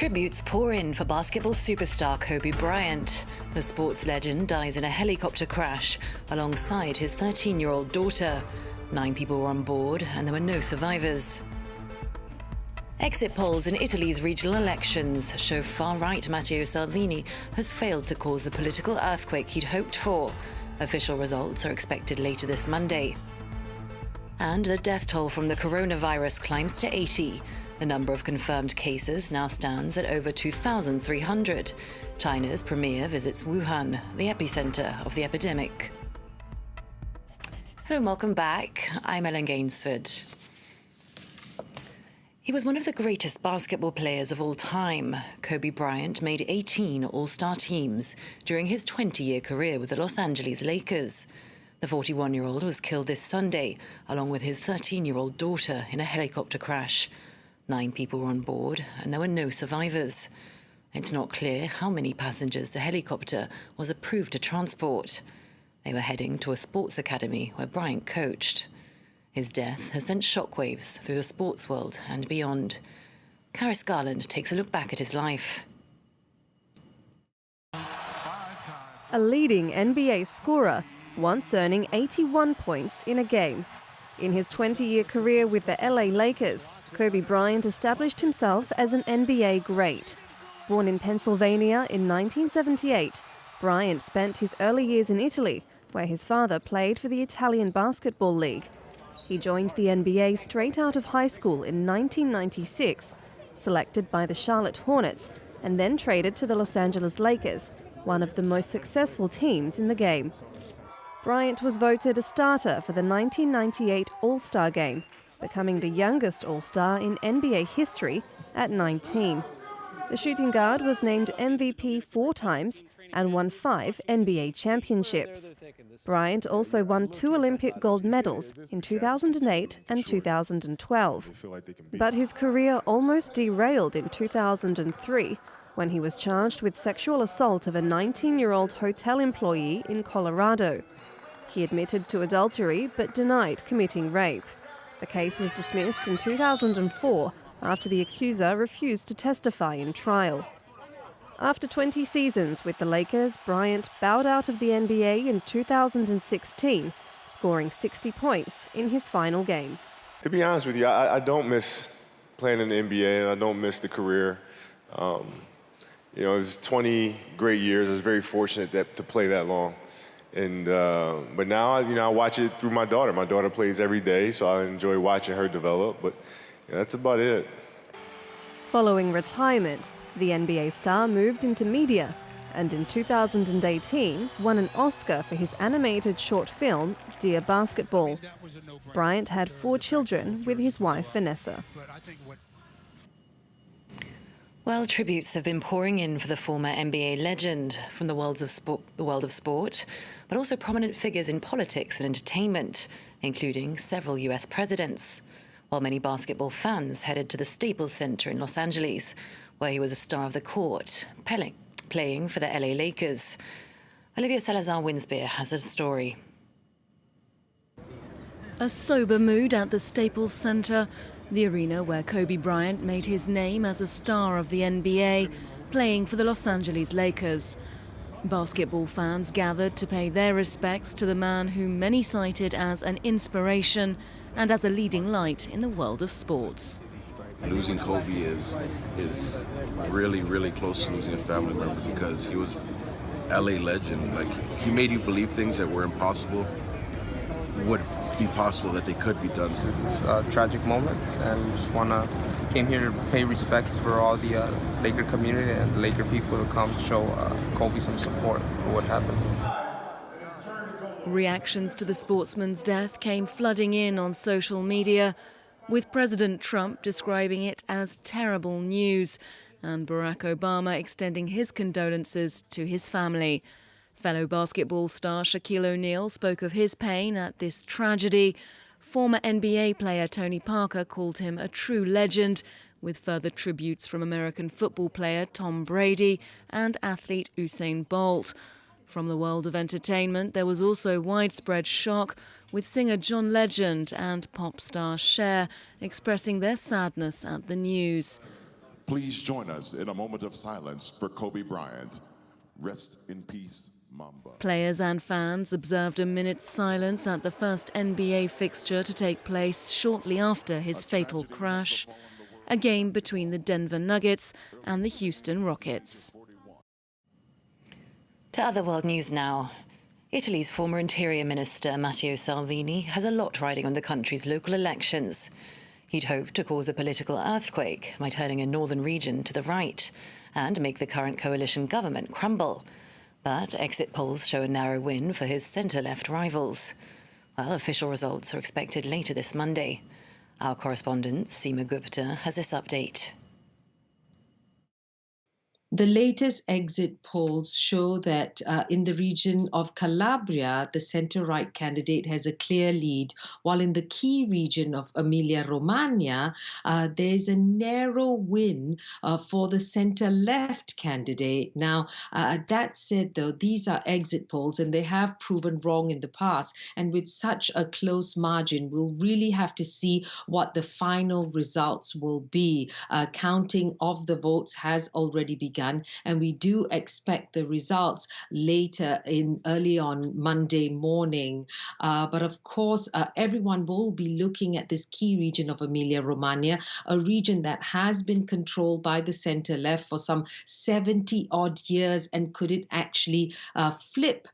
Tributes pour in for basketball superstar Kobe Bryant. The sports legend dies in a helicopter crash alongside his 13-year-old daughter. 9 people were on board and there were no survivors. Exit polls in Italy's regional elections show far-right Matteo Salvini has failed to cause the political earthquake he'd hoped for. Official results are expected later this Monday. And the death toll from the coronavirus climbs to 80. The number of confirmed cases now stands at over 2,300. China's premier visits Wuhan, the epicenter of the epidemic. Hello and welcome back. I'm Ellen Gainsford. He was one of the greatest basketball players of all time. Kobe Bryant made 18 All-Star teams during his 20-year career with the Los Angeles Lakers. The 41-year-old was killed this Sunday, along with his 13-year-old daughter, in a helicopter crash. 9 people were on board, and there were no survivors. It's not clear how many passengers the helicopter was approved to transport. They were heading to a sports academy where Bryant coached. His death has sent shockwaves through the sports world and beyond. Karis Garland takes a look back at his life. A leading NBA scorer, once earning 81 points in a game. In his 20-year career with the LA Lakers, Kobe Bryant established himself as an NBA great. Born in Pennsylvania in 1978, Bryant spent his early years in Italy, where his father played for the Italian Basketball League. He joined the NBA straight out of high school in 1996, selected by the Charlotte Hornets, and then traded to the Los Angeles Lakers, one of the most successful teams in the game. Bryant was voted a starter for the 1998 All-Star Game, becoming the youngest All-Star in NBA history at 19. The shooting guard was named MVP 4 times and won 5 NBA championships. Bryant also won 2 Olympic gold medals in 2008 and 2012. But his career almost derailed in 2003 when he was charged with sexual assault of a 19-year-old hotel employee in Colorado. He admitted to adultery but denied committing rape. The case was dismissed in 2004 after the accuser refused to testify in trial. After 20 seasons with the Lakers, Bryant bowed out of the NBA in 2016, scoring 60 points in his final game. To be honest with you, I don't miss playing in the NBA, and I don't miss the career. It was 20 great years. I was very fortunate to play that long. But now, I watch it through my daughter. My daughter plays every day, so I enjoy watching her develop, but that's about it. Following retirement, the NBA star moved into media and in 2018 won an Oscar for his animated short film, Dear Basketball. Bryant had 4 children with his wife, Vanessa. Well, tributes have been pouring in for the former NBA legend from the world of sport, but also prominent figures in politics and entertainment, including several US presidents, while many basketball fans headed to the Staples Center in Los Angeles, where he was a star of the court, playing for the LA Lakers. Olivia Salazar-Winspear has a story. A sober mood at the Staples Center, the arena where Kobe Bryant made his name as a star of the NBA, playing for the Los Angeles Lakers. Basketball fans gathered to pay their respects to the man whom many cited as an inspiration and as a leading light in the world of sports. Losing Kobe is really, really close to losing a family member because he was LA legend. Like, he made you believe things that were impossible would be possible, that they could be done. It's a tragic moment, and we just came here to pay respects for all the Laker community and the Laker people to come show Kobe some support for what happened. Reactions to the sportsman's death came flooding in on social media, with President Trump describing it as terrible news and Barack Obama extending his condolences to his family. Fellow basketball star Shaquille O'Neal spoke of his pain at this tragedy. Former NBA player Tony Parker called him a true legend, with further tributes from American football player Tom Brady and athlete Usain Bolt. From the world of entertainment, there was also widespread shock, with singer John Legend and pop star Cher expressing their sadness at the news. Please join us in a moment of silence for Kobe Bryant. Rest in peace, Mamba. Players and fans observed a minute's silence at the first NBA fixture to take place shortly after his fatal crash, a game between the Denver Nuggets and the Houston Rockets. To other world news now. Italy's former Interior Minister Matteo Salvini has a lot riding on the country's local elections. He'd hoped to cause a political earthquake by turning a northern region to the right and make the current coalition government crumble. But exit polls show a narrow win for his centre-left rivals. Well, official results are expected later this Monday. Our correspondent, Seema Gupta, has this update. The latest exit polls show that in the region of Calabria, the centre-right candidate has a clear lead, while in the key region of Emilia-Romagna, there's a narrow win for the centre-left candidate. Now, that said, though, these are exit polls and they have proven wrong in the past. And with such a close margin, we'll really have to see what the final results will be. Counting of the votes has already begun, and we do expect the results later early on Monday morning. But of course, everyone will be looking at this key region of Emilia-Romagna, a region that has been controlled by the centre-left for some 70-odd years, and could it actually flip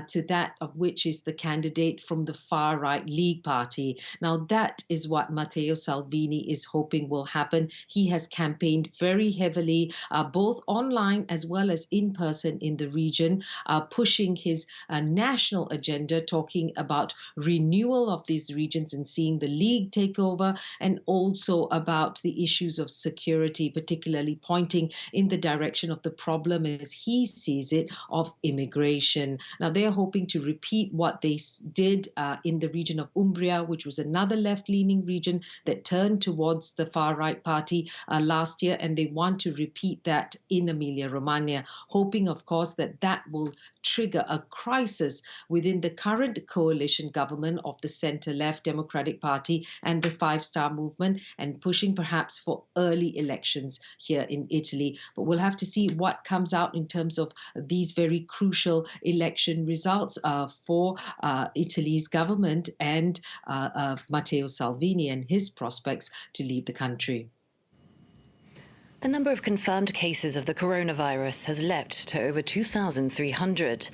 to that of which is the candidate from the far-right League Party? Now, that is what Matteo Salvini is hoping will happen. He has campaigned very heavily, both online as well as in person in the region, pushing his national agenda, talking about renewal of these regions and seeing the League take over, and also about the issues of security, particularly pointing in the direction of the problem, as he sees it, of immigration. Now, they are hoping to repeat what they did in the region of Umbria, which was another left-leaning region that turned towards the far-right party last year, and they want to repeat that in Emilia-Romagna, hoping, of course, that that will trigger a crisis within the current coalition government of the centre-left Democratic Party and the Five Star Movement, and pushing perhaps for early elections here in Italy. But we'll have to see what comes out in terms of these very crucial election results for Italy's government and Matteo Salvini and his prospects to lead the country. The number of confirmed cases of the coronavirus has leapt to over 2,300,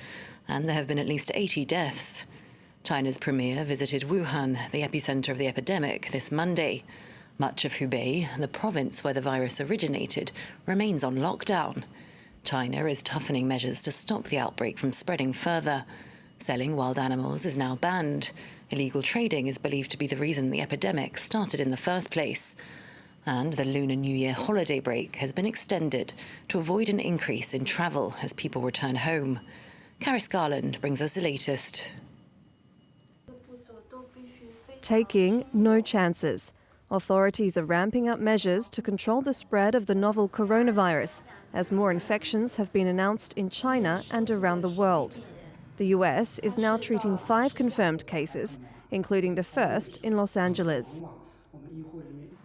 and there have been at least 80 deaths. China's premier visited Wuhan, the epicenter of the epidemic, this Monday. Much of Hubei, the province where the virus originated, remains on lockdown. China is toughening measures to stop the outbreak from spreading further. Selling wild animals is now banned. Illegal trading is believed to be the reason the epidemic started in the first place. And the Lunar New Year holiday break has been extended to avoid an increase in travel as people return home. Caris Garland brings us the latest. Taking no chances. Authorities are ramping up measures to control the spread of the novel coronavirus, as more infections have been announced in China and around the world. The US is now treating 5 confirmed cases, including the first in Los Angeles.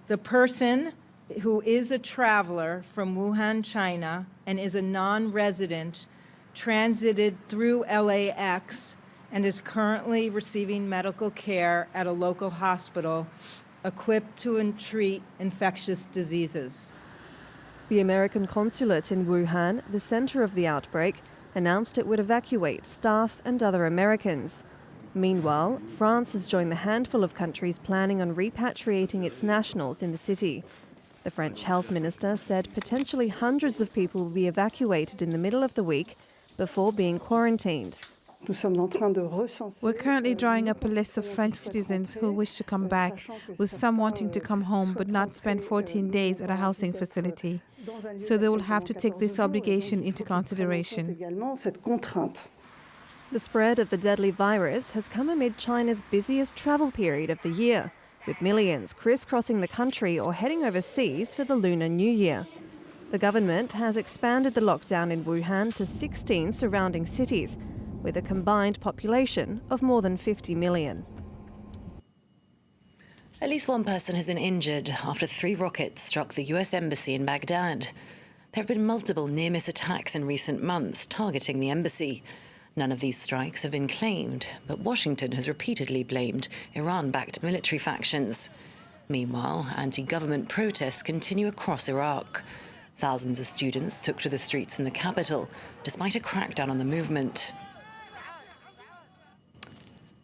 The person who is a traveler from Wuhan, China, and is a non-resident, transited through LAX and is currently receiving medical care at a local hospital equipped to treat infectious diseases. The American consulate in Wuhan, the center of the outbreak, announced it would evacuate staff and other Americans. Meanwhile, France has joined the handful of countries planning on repatriating its nationals in the city. The French health minister said potentially hundreds of people will be evacuated in the middle of the week before being quarantined. We're currently drawing up a list of French citizens who wish to come back, with some wanting to come home but not spend 14 days at a housing facility. So they will have to take this obligation into consideration. The spread of the deadly virus has come amid China's busiest travel period of the year, with millions crisscrossing the country or heading overseas for the Lunar New Year. The government has expanded the lockdown in Wuhan to 16 surrounding cities, with a combined population of more than 50 million. At least one person has been injured after 3 rockets struck the US Embassy in Baghdad. There have been multiple near-miss attacks in recent months targeting the embassy. None of these strikes have been claimed, but Washington has repeatedly blamed Iran-backed military factions. Meanwhile, anti-government protests continue across Iraq. Thousands of students took to the streets in the capital, despite a crackdown on the movement.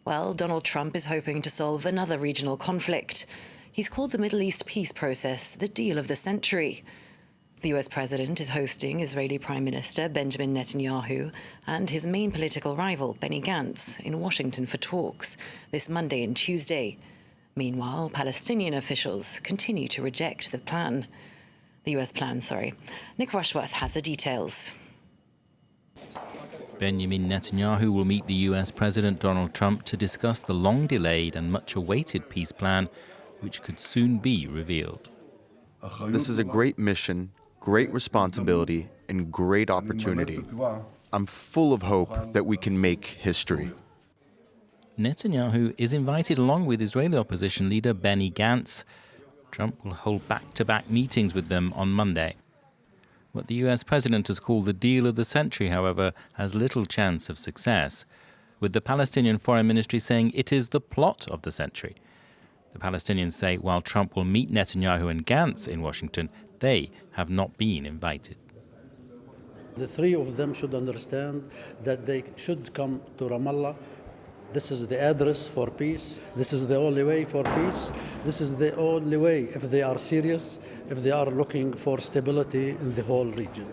Well, Donald Trump is hoping to solve another regional conflict. He's called the Middle East peace process the deal of the century. The US president is hosting Israeli Prime Minister Benjamin Netanyahu and his main political rival, Benny Gantz, in Washington for talks this Monday and Tuesday. Meanwhile, Palestinian officials continue to reject the plan. The US plan. Nick Rushworth has the details. Benjamin Netanyahu will meet the US President Donald Trump to discuss the long-delayed and much-awaited peace plan, which could soon be revealed. This is a great mission, great responsibility, and great opportunity. I'm full of hope that we can make history. Netanyahu is invited along with Israeli opposition leader Benny Gantz. Trump will hold back-to-back meetings with them on Monday. What the US president has called the deal of the century, however, has little chance of success, with the Palestinian Foreign Ministry saying it is the plot of the century. The Palestinians say while Trump will meet Netanyahu and Gantz in Washington, they have not been invited. The 3 of them should understand that they should come to Ramallah. This is the address for peace. This is the only way for peace. This is the only way if they are serious, if they are looking for stability in the whole region.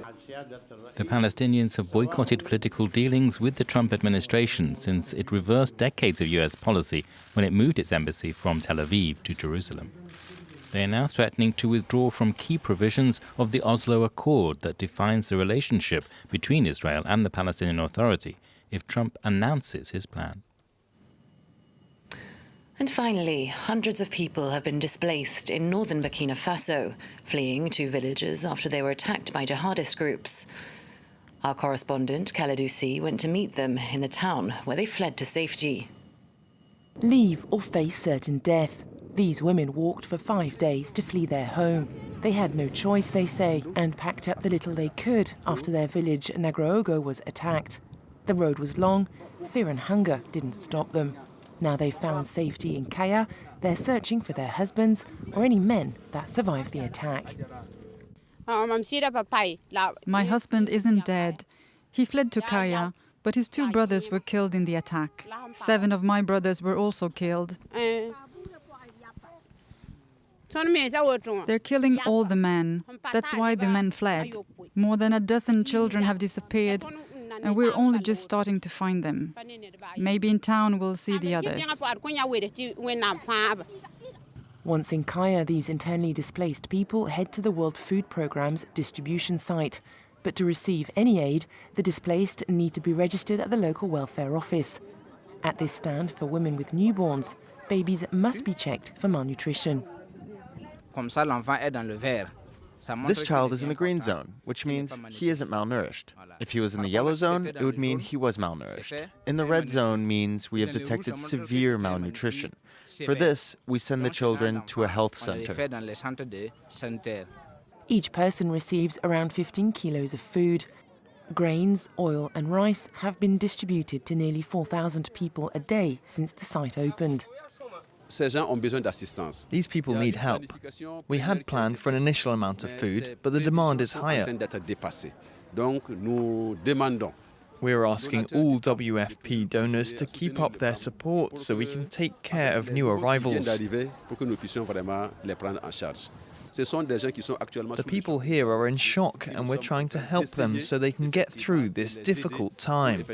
The Palestinians have boycotted political dealings with the Trump administration since it reversed decades of US policy when it moved its embassy from Tel Aviv to Jerusalem. They are now threatening to withdraw from key provisions of the Oslo Accord that defines the relationship between Israel and the Palestinian Authority if Trump announces his plan. And finally, hundreds of people have been displaced in northern Burkina Faso, fleeing to villages after they were attacked by jihadist groups. Our correspondent, Khaled Oussi, went to meet them in the town where they fled to safety. Leave or face certain death. These women walked for 5 days to flee their home. They had no choice, they say, and packed up the little they could after their village Nagraogo was attacked. The road was long, fear and hunger didn't stop them. Now they've found safety in Kaya, they're searching for their husbands or any men that survived the attack. My husband isn't dead. He fled to Kaya, but his 2 brothers were killed in the attack. 7 of my brothers were also killed. They're killing all the men. That's why the men fled. More than a dozen children have disappeared, and we're only just starting to find them. Maybe in town we'll see the others. Once in Kaya, these internally displaced people head to the World Food Programme's distribution site. But to receive any aid, the displaced need to be registered at the local welfare office. At this stand for women with newborns, babies must be checked for malnutrition. This child is in the green zone, which means he isn't malnourished. If he was in the yellow zone, it would mean he was malnourished. In the red zone means we have detected severe malnutrition. For this, we send the children to a health center. Each person receives around 15 kilos of food. Grains, oil and rice have been distributed to nearly 4,000 people a day since the site opened. These people need help. We had planned for an initial amount of food, but the demand is higher. We are asking all WFP donors to keep up their support so we can take care of new arrivals. The people here are in shock, and we're trying to help them so they can get through this difficult time.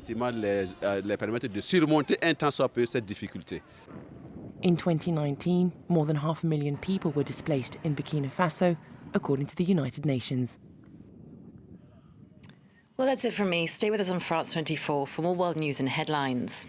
In 2019, more than 500,000 people were displaced in Burkina Faso, according to the United Nations. Well, that's it from me. Stay with us on France 24 for more world news and headlines.